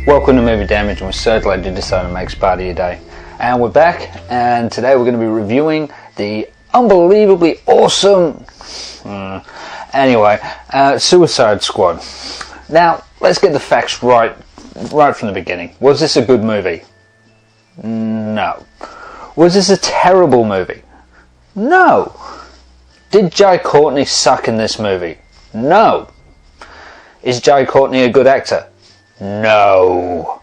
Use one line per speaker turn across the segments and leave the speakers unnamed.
Welcome to Movie Damage, and we're so glad you decided to make us part of your day. And we're back, and today we're going to be reviewing the unbelievably awesome Suicide Squad. Now, let's get the facts right from the beginning. Was this a good movie? No. Was this a terrible movie? No. Did Jai Courtney suck in this movie? No. Is Jai Courtney a good actor? No.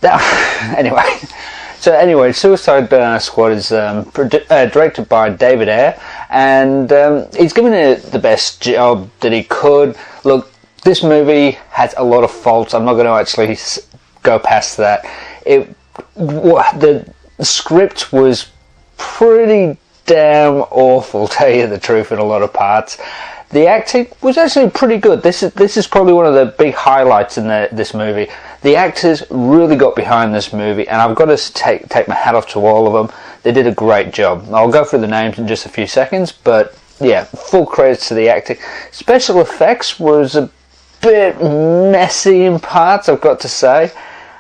Anyway, Suicide Squad is directed by David Ayer, and he's given it the best job that he could. Look, this movie has a lot of faults. I'm not going to actually go past that. The script was pretty damn awful, to tell you the truth, in a lot of parts. The acting was actually pretty good. This is probably one of the big highlights in this movie. The actors really got behind this movie, and I've got to take my hat off to all of them. They did a great job. I'll go through the names in just a few seconds, but yeah, full credits to the acting. Special effects was a bit messy in parts, I've got to say.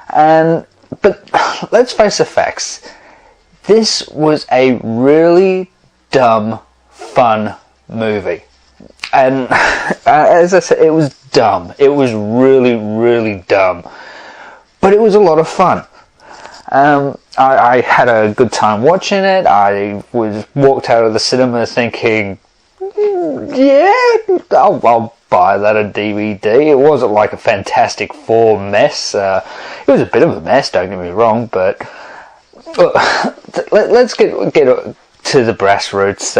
But let's face the facts. This was a really dumb, fun movie. And as I said, it was dumb. It was really, really dumb. But it was a lot of fun. I had a good time watching it. I walked out of the cinema thinking, yeah, I'll buy that on DVD. It wasn't like a Fantastic Four mess. It was a bit of a mess, don't get me wrong, but let's get to the brass roots.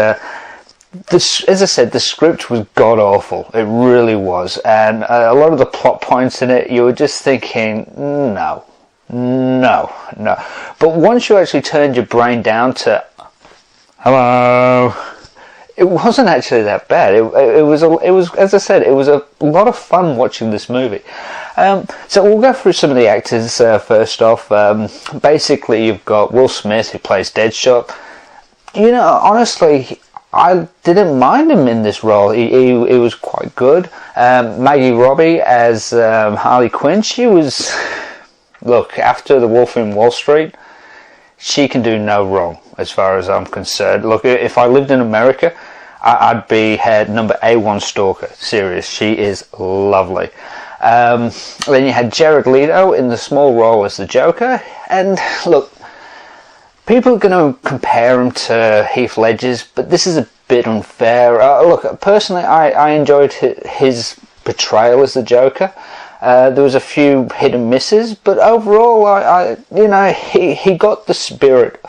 As I said, the script was god-awful. It really was. And a lot of the plot points in it, you were just thinking, no. But once you actually turned your brain down to, hello, it wasn't actually that bad. It was, as I said, it was a lot of fun watching this movie. So we'll go through some of the actors first off. Basically, you've got Will Smith, who plays Deadshot. You know, honestly, I didn't mind him in this role. He was quite good. Maggie Robbie as Harley Quinn, she was... Look, after The Wolf in Wall Street, she can do no wrong, as far as I'm concerned. Look, if I lived in America, I'd be her number A1 stalker. Serious, she is lovely. Then you had Jared Leto in the small role as the Joker. And look, people are going to compare him to Heath Ledger's, but this is a bit unfair. Look, personally, I enjoyed his portrayal as the Joker. There was a few hit and misses, but overall, he got the spirit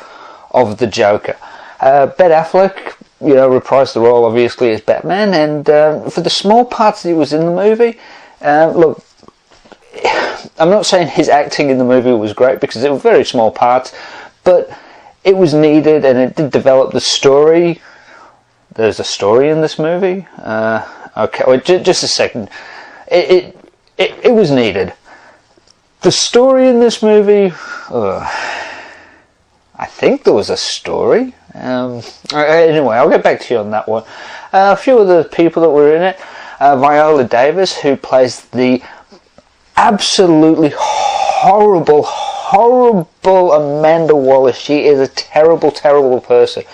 of the Joker. Ben Affleck, reprised the role obviously as Batman, and for the small parts that he was in the movie, look, I'm not saying his acting in the movie was great because it was very small parts, but it was needed and it did develop the story. There's a story in this movie. Okay, wait, just a second. It was needed. The story in this movie, I think there was a story. Anyway, I'll get back to you on that one. A few of the people that were in it. Viola Davis, who plays the absolutely horrible Amanda Waller. She is a terrible, terrible person.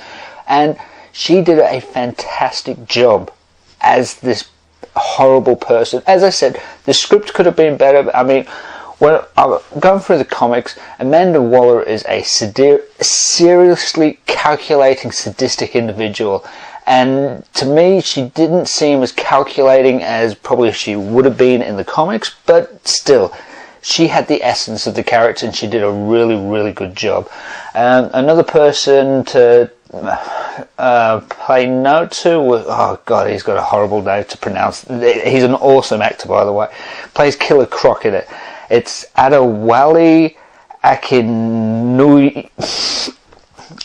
And she did a fantastic job as this horrible person. As I said, the script could have been better. I mean, when I'm going through the comics, Amanda Waller is a seriously calculating, sadistic individual. And to me, she didn't seem as calculating as probably she would have been in the comics, but still, she had the essence of the character and she did a really, really good job. Another person to play note to was, oh god, he's got a horrible name to pronounce. He's an awesome actor, by the way. Plays Killer Croc in it. It's Adewale Akinnuyi.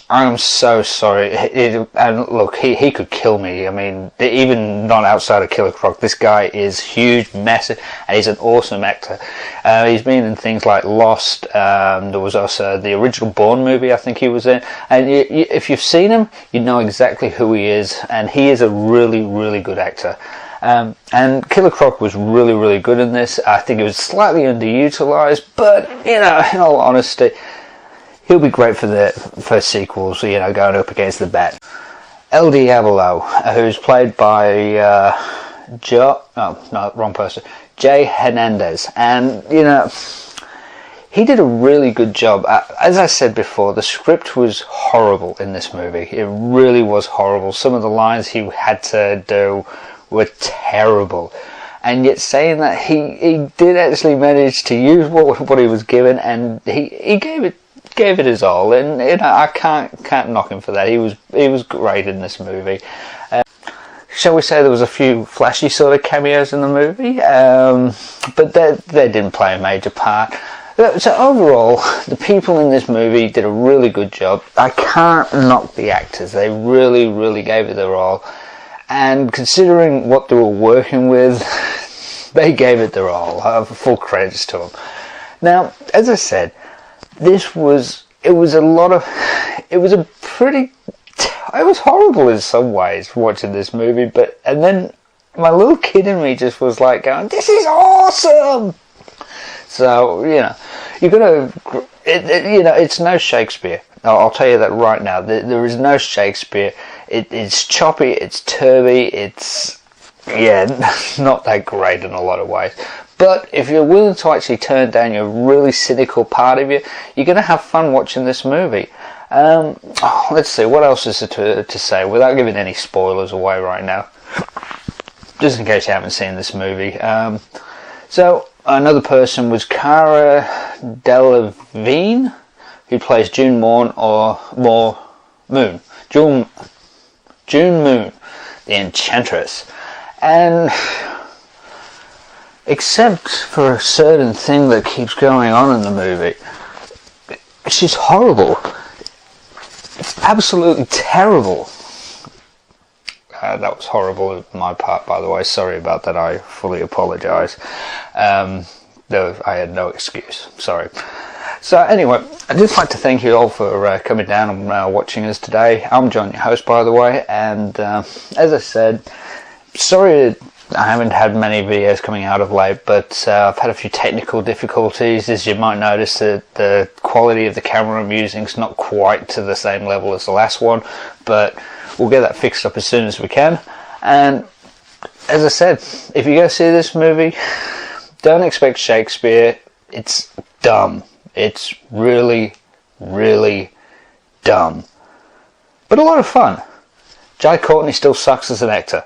I'm so sorry. And look, he could kill me. I mean, even not outside of Killer Croc, this guy is huge, massive, and he's an awesome actor. He's been in things like Lost. There was also the original Bourne movie, I think he was in. And if you've seen him, you know exactly who he is, and he is a really, really good actor. And Killer Croc was really, really good in this. I think it was slightly underutilized, but, you know, in all honesty, he'll be great for sequels, you know, going up against the Bat. El Diablo, who's played by Jay Hernandez, and, you know, he did a really good job. As I said before, the script was horrible in this movie. It really was horrible. Some of the lines he had to do were terrible. And yet saying that, he did actually manage to use what he was given, and he gave it his all. And, you know, I can't knock him for that. He was great in this movie. Shall we say there was a few flashy sort of cameos in the movie, but they didn't play a major part. So overall, the people in this movie did a really good job. I can't knock the actors. They really, really gave it their all. And considering what they were working with, they gave it their all. Full credits to them. Now, as I said, it was horrible in some ways watching this movie, and then my little kid in me just was like going, "This is awesome!" So, you know, it's no Shakespeare. I'll tell you that right now. There is no Shakespeare. It's choppy, it's turby, it's, yeah, not that great in a lot of ways. But if you're willing to actually turn down your really cynical part of you, you're going to have fun watching this movie. Let's see, what else is there to say without giving any spoilers away right now, just in case you haven't seen this movie. So another person was Cara Delevingne, who plays June Moon, June Moon, the Enchantress. And except for a certain thing that keeps going on in the movie, she's horrible. It's absolutely terrible. That was horrible on my part, by the way. Sorry about that. I fully apologise. Though I had no excuse. Sorry. So anyway, I'd just like to thank you all for coming down and watching us today. I'm John, your host, by the way. And as I said, sorry I haven't had many videos coming out of late, but I've had a few technical difficulties. As you might notice, that the quality of the camera I'm using is not quite to the same level as the last one, but we'll get that fixed up as soon as we can. And as I said, if you go see this movie, don't expect Shakespeare. It's dumb. It's really, really dumb. But a lot of fun. Jai Courtney still sucks as an actor.